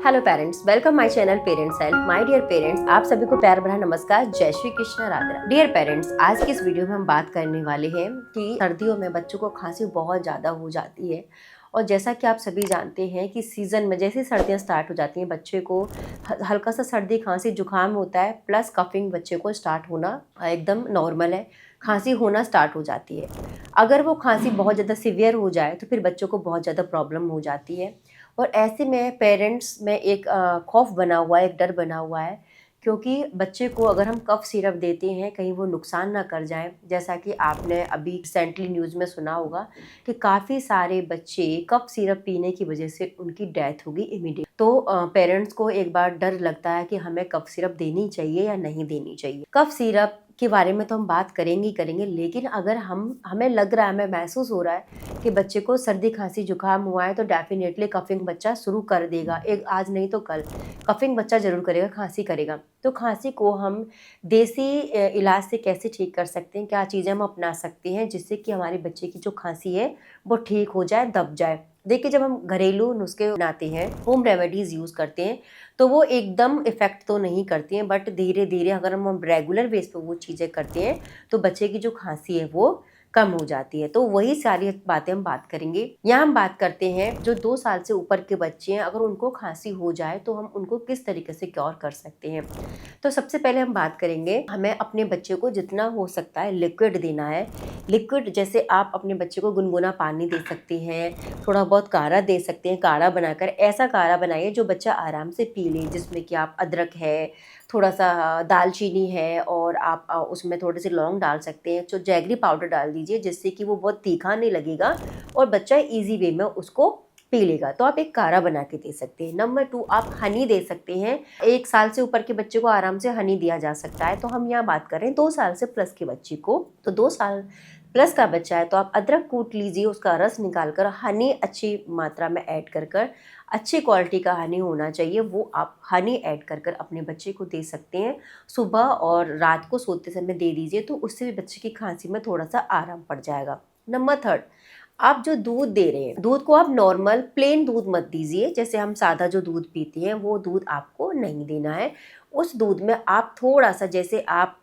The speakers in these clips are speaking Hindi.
Hello parents, welcome my channel parents help. My dear parents, आप सभी को प्यार भरा नमस्कार। जय श्री कृष्ण, राधे। डियर पेरेंट्स, आज की इस वीडियो में हम बात करने वाले हैं कि सर्दियों में बच्चों को खांसी बहुत ज़्यादा हो जाती है। और जैसा कि आप सभी जानते हैं कि सीज़न में जैसे सर्दियाँ स्टार्ट हो जाती हैं, बच्चे को हल्का सा सर्दी खांसी जुकाम होता है, प्लस कफिंग बच्चे को स्टार्ट होना एकदम नॉर्मल है। खांसी होना स्टार्ट हो जाती है। अगर वो खांसी बहुत ज़्यादा सीवियर हो जाए तो फिर बच्चों को बहुत ज़्यादा प्रॉब्लम हो जाती है। और ऐसे में पेरेंट्स में एक खौफ बना हुआ है, एक डर बना हुआ है, क्योंकि बच्चे को अगर हम कफ सिरप देते हैं कहीं वो नुकसान ना कर जाए। जैसा कि आपने अभी रिसेंटली न्यूज़ में सुना होगा कि काफ़ी सारे बच्चे कफ सिरप पीने की वजह से उनकी डेथ होगी इमीडिएट। तो पेरेंट्स को एक बार डर लगता है कि हमें कफ सिरप देनी चाहिए या नहीं देनी चाहिए। कफ सिरप के बारे में तो हम बात करेंगे ही करेंगे, लेकिन अगर हमें लग रहा है, हमें महसूस हो रहा है कि बच्चे को सर्दी खांसी जुकाम हुआ है तो डेफिनेटली कफिंग बच्चा शुरू कर देगा। एक आज नहीं तो कल कफिंग बच्चा ज़रूर करेगा, खांसी करेगा। तो खांसी को हम देसी इलाज से कैसे ठीक कर सकते हैं, क्या चीज़ें हम अपना सकते हैं जिससे कि हमारे बच्चे की जो खांसी है वो ठीक हो जाए, दब जाए। देखिए, जब हम घरेलू नुस्खे बनाते हैं, होम रेमेडीज़ यूज़ करते हैं, तो वो एकदम इफ़ेक्ट तो नहीं करती हैं, बट धीरे धीरे अगर हम रेगुलर बेस पे वो चीज़ें करते हैं तो बच्चे की जो खांसी है वो कम हो जाती है। तो वही सारी बातें हम बात करेंगे। यहाँ हम बात करते हैं जो 2 साल से ऊपर के बच्चे हैं, अगर उनको खांसी हो जाए तो हम उनको किस तरीके से क्योर कर सकते हैं। तो सबसे पहले हम बात करेंगे, हमें अपने बच्चे को जितना हो सकता है लिक्विड देना है। लिक्विड जैसे आप अपने बच्चे को गुनगुना पानी दे सकते हैं, थोड़ा बहुत काढ़ा दे सकते हैं। काढ़ा बनाकर ऐसा काढ़ा बनाइए जो बच्चा आराम से पी ले, जिसमें कि आप अदरक है, थोड़ा सा दालचीनी है, और आप उसमें थोड़े से लौंग डाल सकते हैं। जो जैगरी पाउडर डाल दीजिए जिससे कि वो बहुत तीखा नहीं लगेगा और बच्चा इजी वे में उसको पी लेगा। तो आप एक काढ़ा बना के दे सकते हैं। नंबर 2, आप हनी दे सकते हैं। 1 साल से ऊपर के बच्चे को आराम से हनी दिया जा सकता है। तो हम यहाँ बात करें 2 साल से प्लस के बच्चे को, तो 2 साल प्लस का बच्चा है तो आप अदरक कूट लीजिए, उसका रस निकाल कर हनी अच्छी मात्रा में ऐड कर कर, अच्छी क्वालिटी का हनी होना चाहिए, वो आप हनी ऐड कर कर अपने बच्चे को दे सकते हैं। सुबह और रात को सोते समय दे दीजिए, तो उससे भी बच्चे की खांसी में थोड़ा सा आराम पड़ जाएगा। नंबर 3, आप जो दूध दे रहे हैं, दूध को आप नॉर्मल प्लेन दूध मत दीजिए। जैसे हम सादा जो दूध पीते हैं वो दूध आपको नहीं देना है। उस दूध में आप थोड़ा सा, जैसे आप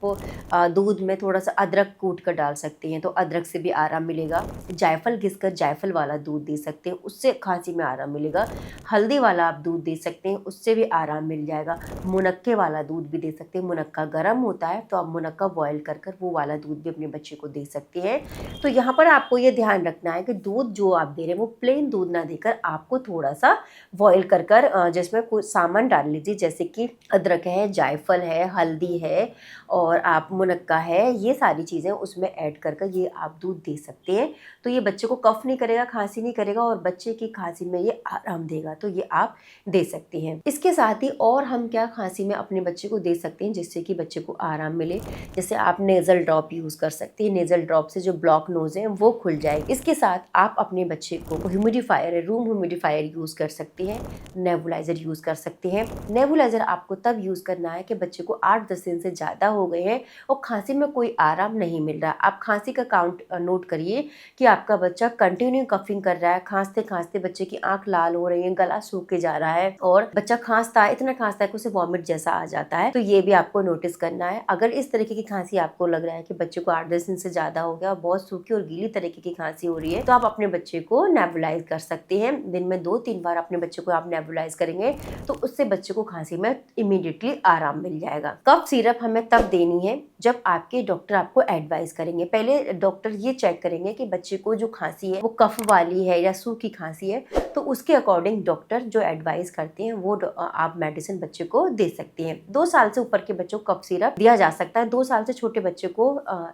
दूध में थोड़ा सा अदरक कूट कर डाल सकते हैं तो अदरक से भी आराम मिलेगा। जायफल घिसकर जायफल वाला दूध दे सकते हैं, उससे खांसी में आराम मिलेगा। हल्दी वाला आप दूध दे सकते हैं, उससे भी आराम मिल जाएगा। मुनक्के वाला दूध भी दे सकते हैं। मुनक्का गर्म होता है तो आप मुनक्का बॉयल कर कर वो वाला दूध भी अपने बच्चे को दे सकते हैं। तो यहाँ पर आपको ये ध्यान रखना है कि दूध जो आप दे रहे हैं वो प्लेन दूध ना देकर आपको थोड़ा सा बॉयल कर कर जिसमें कुछ सामान डाल लीजिए, जैसे कि अदरक है, जायफल है, हल्दी है और आप मुनक्का है, ये सारी चीज़ें उसमें ऐड कर कर ये आप दूध दे सकते हैं। तो ये बच्चे को कफ नहीं करेगा, खांसी नहीं करेगा और बच्चे की खांसी में ये आराम देगा। तो ये आप दे सकते हैं। इसके साथ ही और हम क्या खांसी में अपने बच्चे को दे सकते हैं जिससे कि बच्चे को आराम मिले। जैसे आप नेज़ल ड्रॉप यूज़ कर सकते हैं। नेज़ल ड्रॉप से जो ब्लॉक नोज़ है वो खुल जाएगी। इसके साथ आप अपने बच्चे को ह्यूमिडिफायर, रूम ह्यूमिडिफायर यूज़ कर सकते हैं। नेबुलाइज़र यूज़ कर सकते हैं। नेबुलाइज़र आपको तब यूज़ करना है कि बच्चे को 8-10 दिन से ज़्यादा हो गए हैं और खांसी में कोई आराम नहीं मिल रहा। आप खांसी का काउंट नोट करिए कि आपका बच्चा कंटिन्यू कफिंग कर रहा है, खांसते खांसते बच्चे की आंख लाल हो रही है, गला सूख के जा रहा है और बच्चा खांसता है, इतना खांसता है कि उसे वॉमिट जैसा आ जाता है। तो ये भी आपको नोटिस करना है। अगर इस तरीके की खांसी आपको लग रहा है कि बच्चे को 8-10 दिन से ज़्यादा हो गया और बहुत सूखी और गीली तरीके की खांसी हो रही है, तो आप अपने बच्चे को नेबुलाइज कर सकते हैं। दिन में 2-3 बार अपने बच्चे को आप नेबुलाइज करेंगे तो उससे बच्चे को खांसी में इमीडिएटली आराम मिल जाएगा। कफ सिरप हमें तब देनी है जब आपके डॉक्टर आपको एडवाइस करेंगे। पहले डॉक्टर ये चेक करेंगे कि बच्चे को जो खांसी है वो कफ वाली है या सूखी खांसी है, तो उसके अकॉर्डिंग डॉक्टर जो एडवाइस करते हैं वो आप मेडिसिन बच्चे को दे सकते हैं। 2 साल से ऊपर के बच्चों को कफ सिरप दिया जा सकता है। 2 साल से छोटे बच्चे को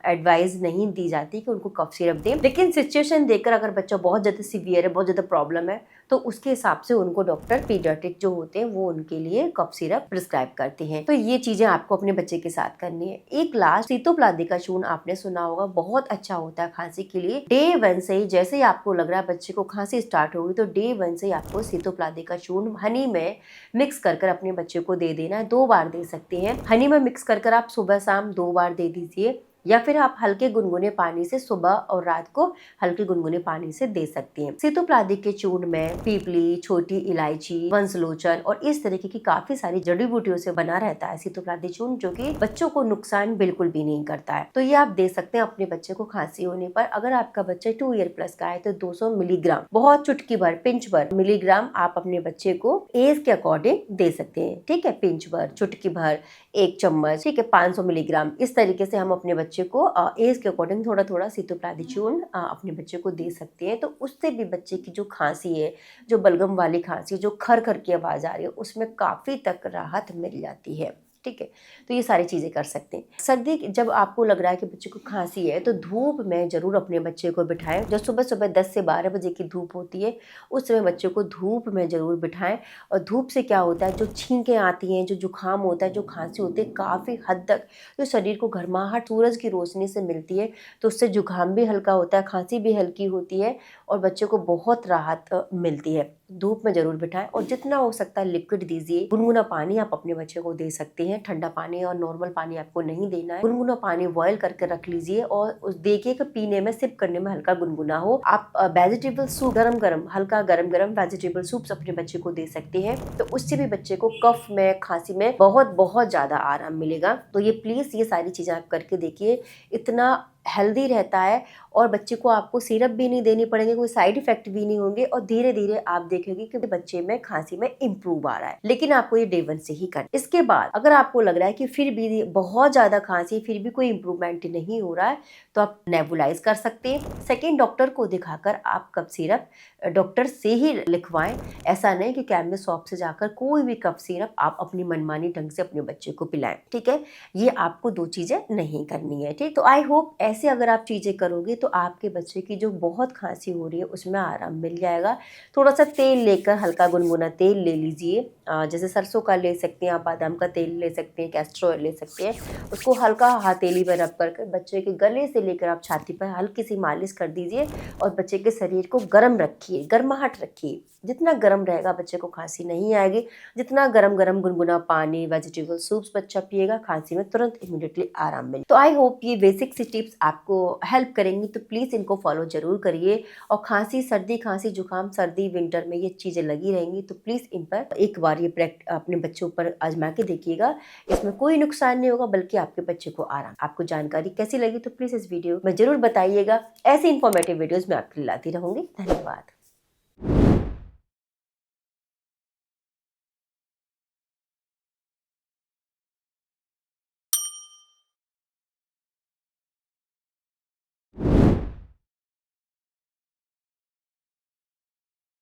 एडवाइस नहीं दी जाती कि उनको कफ सिरप दें, लेकिन सिचुएशन देखकर अगर बच्चा बहुत ज़्यादा सीवियर है, बहुत ज़्यादा प्रॉब्लम है, तो उसके हिसाब से उनको डॉक्टर पीडियाट्रिक जो होते हैं वो उनके लिए कफ सिरप प्रिस्क्राइब करते हैं। तो ये चीज़ें आपको अपने बच्चे के साथ करनी है। एक लास्ट, सीतोप्लाज्ञा का चूर्ण आपने सुना होगा, बहुत अच्छा होता है खांसी के लिए। डे 1 से ही, जैसे ही आपको लग रहा है बच्चे को खांसी स्टार्ट होगी, तो डे 1 से ही आपको सीतोप्लाज्ञा का चूर्ण हनी में मिक्स कर कर अपने बच्चे को दे देना है। 2 बार दे सकते हैं। हनी में मिक्स कर कर आप सुबह शाम 2 बार दे दीजिए। या फिर आप हल्के गुनगुने पानी से सुबह और रात को हल्के गुनगुने पानी से दे सकती हैं। सीतोपलादी के चूर्ण में पीपली, छोटी इलायची, वंशलोचन और इस तरीके की काफी सारी जड़ी बूटियों से बना रहता है सीतोपलादी चूर्ण, जो कि बच्चों को नुकसान बिल्कुल भी नहीं करता है। तो ये आप दे सकते हैं अपने बच्चे को खांसी होने पर। अगर आपका बच्चा 2 ईयर प्लस का है तो 200 मिलीग्राम, बहुत चुटकी भर, पिंच भर मिलीग्राम आप अपने बच्चे को एज के अकॉर्डिंग दे सकते हैं। ठीक है, पिंच भर, चुटकी भर, 1 चम्मच, ठीक है, 500 मिलीग्राम, इस तरीके से हम अपने बच्चे को एज के अकॉर्डिंग थोड़ा थोड़ा सीतोपलादी चूर्ण अपने बच्चे को दे सकते हैं। तो उससे भी बच्चे की जो खांसी है, जो बलगम वाली खांसी, जो खर खर की आवाज आ रही है, उसमें काफी तक राहत मिल जाती है। ठीक है, तो ये सारी चीजें कर सकते हैं। सर्दी जब आपको लग रहा है कि बच्चे को खांसी है तो धूप में जरूर अपने बच्चे को बिठाएं। जो सुबह सुबह 10 से 12 बजे की धूप होती है उस समय बच्चे को धूप में जरूर बिठाएं। और धूप से क्या होता है, जो छींकें आती हैं, जो जुकाम होता है, जो खांसी होती है, काफ़ी हद तक जो शरीर को गर्माहट सूरज की रोशनी से मिलती है, तो उससे जुकाम भी हल्का होता है, खांसी भी हल्की होती है और बच्चे को बहुत राहत मिलती है। धूप में जरूर बिठाएं और जितना हो सकता है लिक्विड दीजिए। गुनगुना पानी आप अपने बच्चे को दे सकते हैं। ठंडा पानी और नॉर्मल पानी आपको नहीं देना है। गुनगुना पानी बॉयल करके रख लीजिए और उस देखिए कि पीने में, सिप करने में हल्का गुनगुना हो। आप वेजिटेबल सूप गरम गरम, हल्का गरम गरम वेजिटेबल सूप अपने बच्चे को दे सकते हैं। तो उससे भी बच्चे को कफ में, खांसी में बहुत बहुत ज्यादा आराम मिलेगा। तो ये प्लीज ये सारी चीजें आप करके देखिए, इतना हेल्दी रहता है और बच्चे को आपको सिरप भी नहीं देनी पड़ेगी, कोई साइड इफेक्ट भी नहीं होंगे और धीरे धीरे आप देखेंगे कि बच्चे में खांसी में इम्प्रूव आ रहा है। लेकिन आपको ये डे 1 से ही करना। इसके बाद अगर आपको लग रहा है कि फिर भी बहुत ज्यादा खांसी, फिर भी कोई इम्प्रूवमेंट नहीं हो रहा है, तो आप नेबुलाइज कर सकते हैं। सेकेंड, डॉक्टर को दिखाकर आप कफ सिरप डॉक्टर से ही लिखवाएं। ऐसा नहीं कि केमिस्ट शॉप से जाकर कोई भी कफ सिरप आप अपनी मनमानी ढंग से अपने बच्चे को पिलाएं। ठीक है, ये आपको 2 चीजें नहीं करनी है। ठीक, तो आई होप ऐसे अगर आप चीजें करोगे तो आपके बच्चे की जो बहुत खांसी हो रही है उसमें आराम मिल जाएगा। थोड़ा सा तेल लेकर, हल्का गुनगुना तेल ले लीजिए, जैसे सरसों का ले सकते हैं आप, बादाम का तेल ले सकते हैं, कैस्टर ऑयल ले सकते हैं। उसको हल्का हथेली पर रख कर बच्चे के गले से लेकर आप छाती पर हल्की सी मालिश कर दीजिए और बच्चे के शरीर को गर्म रखिए, गर्माहट रखिए। जितना गर्म रहेगा बच्चे को खांसी नहीं आएगी। जितना गरम गरम गुनगुना पानी, वेजिटेबल सूप्स बच्चा पिएगा, खांसी में तुरंत इमीडिएटली आराम मिले। तो आई होप ये बेसिक सी टिप्स आपको हेल्प करेंगी, तो प्लीज इनको फॉलो जरूर करिए। और खांसी, सर्दी, खांसी, जुकाम, सर्दी, विंटर में ये चीजें लगी रहेंगी, तो प्लीज इन पर एक बार ये अपने बच्चों पर आजमा के देखिएगा। इसमें कोई नुकसान नहीं होगा, बल्कि आपके बच्चे को आराम। आपको जानकारी कैसी लगी तो प्लीज इस वीडियो में जरूर बताइएगा। ऐसी इंफॉर्मेटिव वीडियोज मैं आपके लिए लाती रहूंगी। धन्यवाद।